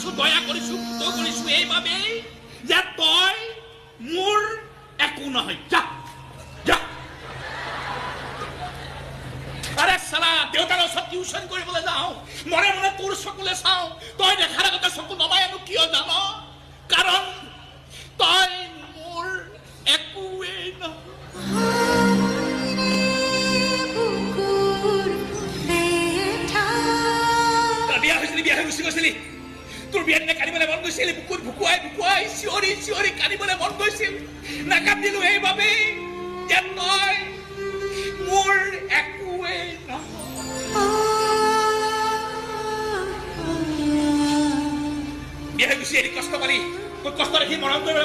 কৰিছো দয়া কৰিছো তো কৰিছো এইভাবেই যে তই মোৰ একো নহয় যা যা আৰে সালা দেউতাৰ ওচৰত টিউচন কৰিবলৈ যাওঁ মনে মনে তোৰ চকুলে চাওঁ তই দেখাৰ আগতে চকু নমাই আনো কিয় জান কাৰণ তই মোৰ একোৱেই নহয় বিয়া হৈ গুচি গৈছিলি তোৰ বিয়াত নে কান্দিবলৈ মন গৈছিল বুকুত ভুকুৱাই ভুকুৱাই চিঞৰি চিঞৰি কান্দিবলৈ মন গৈছিল নাকান্দিলো এইবাবেই যে তই মোৰ একোৱেই নহয় বিয়া হৈ গুচি আহি কষ্ট পালি তোৰ কষ্ট দেখি মৰম কৰিব